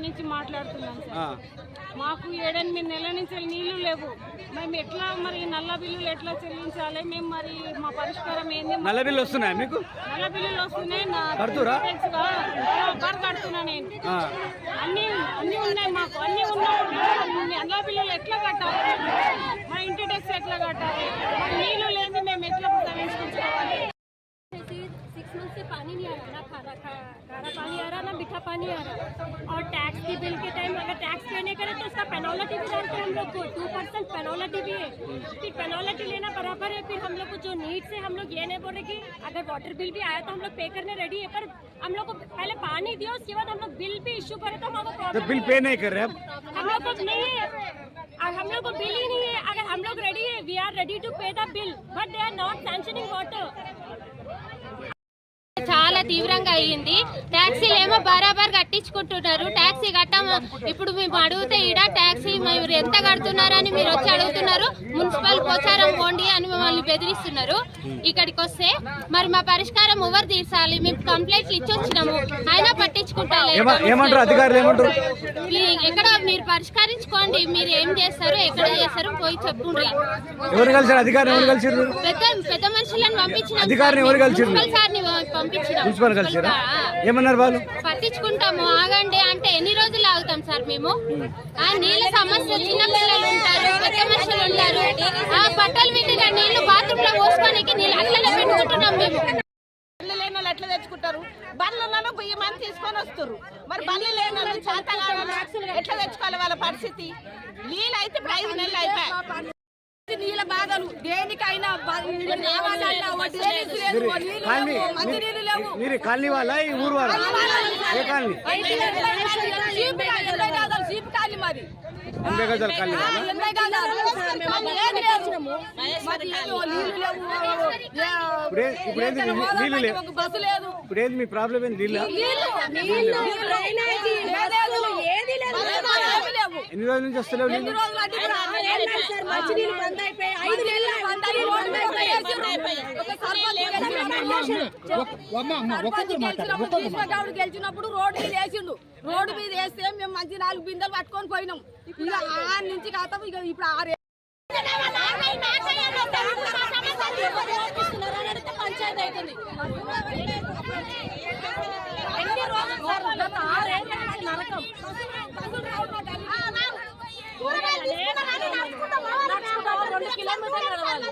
నుంచి మాట్లాడుతున్నాం సార్. మాకు 7-8 నెలల నుంచి నీళ్లు లేవు. మేము ఎట్లా మరి నల్ల బిల్లులు ఎట్లా చెల్లించాలి? మేము మరి మా పరిష్కారం ఏంది? నల్ల బిల్లు వస్తున్నాయి మీకు? నల్ల బిల్లులు వస్తున్నాయి. కడుతున్నా నేను అన్ని ఉన్నాయి. మాకు అన్ని ఉన్నప్పుడు నల్ల బిల్లులు ఎట్లా కట్టాలి? మా ఇంటి ట్యాక్స్ ఎట్లా కట్టాలి? నీళ్లు లేని మేము ఎట్లా సవించుకోవాలి? 6 months से पानी नहीं आ रहा, ना खारा पानी आ रहा, ना मीठा पानी आ रहा। और टैक्स की बिल के टाइम अगर टैक्स पे नहीं करे तो उसका पेनल्टी भी डालते हैं हम लोग को। 2% पेनल्टी भी है। फिर पेनल्टी लेना बराबर है। फिर हम लोग को जो नीड से हम लोग ये नहीं बोल रहे कि अगर वाटर बिल भी आया तो हम लोग पे करने रेडी है, पर हम लोग को पहले पानी दियो, उसके बाद हम लोग बिल भी इश्यू करे तो हमको प्रॉब्लम। बिल पे नहीं कर रहे अब हम लोग को नहीं है, हम लोग को बिल ही नहीं है। अगर हम लोग रेडी है, we are ready to pay the bill, but they are not sanctioning water. చాలా తీవ్రంగా అయ్యింది. ట్యాక్సీలు ఏమో బరాబర్ కట్టించుకుంటున్నారు. ట్యాక్సీ కట్టము. ఇప్పుడు మేము అడిగితే ఈడ ట్యాక్సీ మీరు ఎంత కడుతున్నారని మీరు వచ్చి అడుగుతున్నారు. మున్సిపల్ పోచారం పోండి అని మమ్మల్ని బెదిరిస్తున్నారు. ఇక్కడికి వస్తే మరి మా పరిష్కారం ఎవరు తీర్చాలి? మేము కంప్లైంట్లు ఇచ్చొచ్చినాము, అయినా పట్టించుకుంటారు. ఎక్కడ మీరు పరిష్కరించుకోండి, మీరు ఏం చేస్తారు, ఎక్కడ చేస్తారు పోయి చెప్పుండ్రి. పెద్ద మనుషులను ఏమన్నారు వాళ్ళు? పట్టించుకుంటాము, ఆగండి అంటే ఎన్ని రోజులు ఆగుతాం సార్ మేము? ఆ నీళ్ళ సమస్య, చిన్న పిల్లలు ఉంటారు, పెద్ద మనుషులు ఉంటారు. ఆ బట్టలు విండిగా నీళ్లు బాత్రూమ్ లో పోసుకోనికి నీళ్ళు అట్లనే పెట్టుకుంటున్నాం మేము. బండ్లు లేని వాళ్ళు ఎట్లా తెచ్చుకుంటారు? బండ్లలో బియ్యం అని తీసుకొని వస్తారు. మరి బండ్లు లేని వాళ్ళు చేత ఎట్లా తెచ్చుకోవాలి? వాళ్ళ పరిస్థితి నీళ్ళు అయితే 5 నెలలు అయిపోయాయి. నీళ్ళ బాధలు దేనికైనా మీరు కాలనీ వాళ్ళ ఈ ఊరు వాళ్ళ ఏ కాలనీ? జీప్ కాలనీ మాది. 80 గజాల కాలనీ. ఇప్పుడేంది మీ ప్రాబ్లం? ఏంది? నీళ్ళ ఎన్ని రోజుల నుంచి వస్తలేవు నీళ్ళు? గెలిచినప్పుడు రోడ్డు మీద వేసిండు. రోడ్డు మీద వేస్తే మేము మంచి 4 బిందెలు పట్టుకొని పోయినాం. ఇక 6 నుంచి కాతాం. ఇక ఇప్పుడు 6 పంచాయతీ అవుతుంది. ఎన్ని రోజులు నరకం. 2 కిలోమీటర్లు నడవాలి.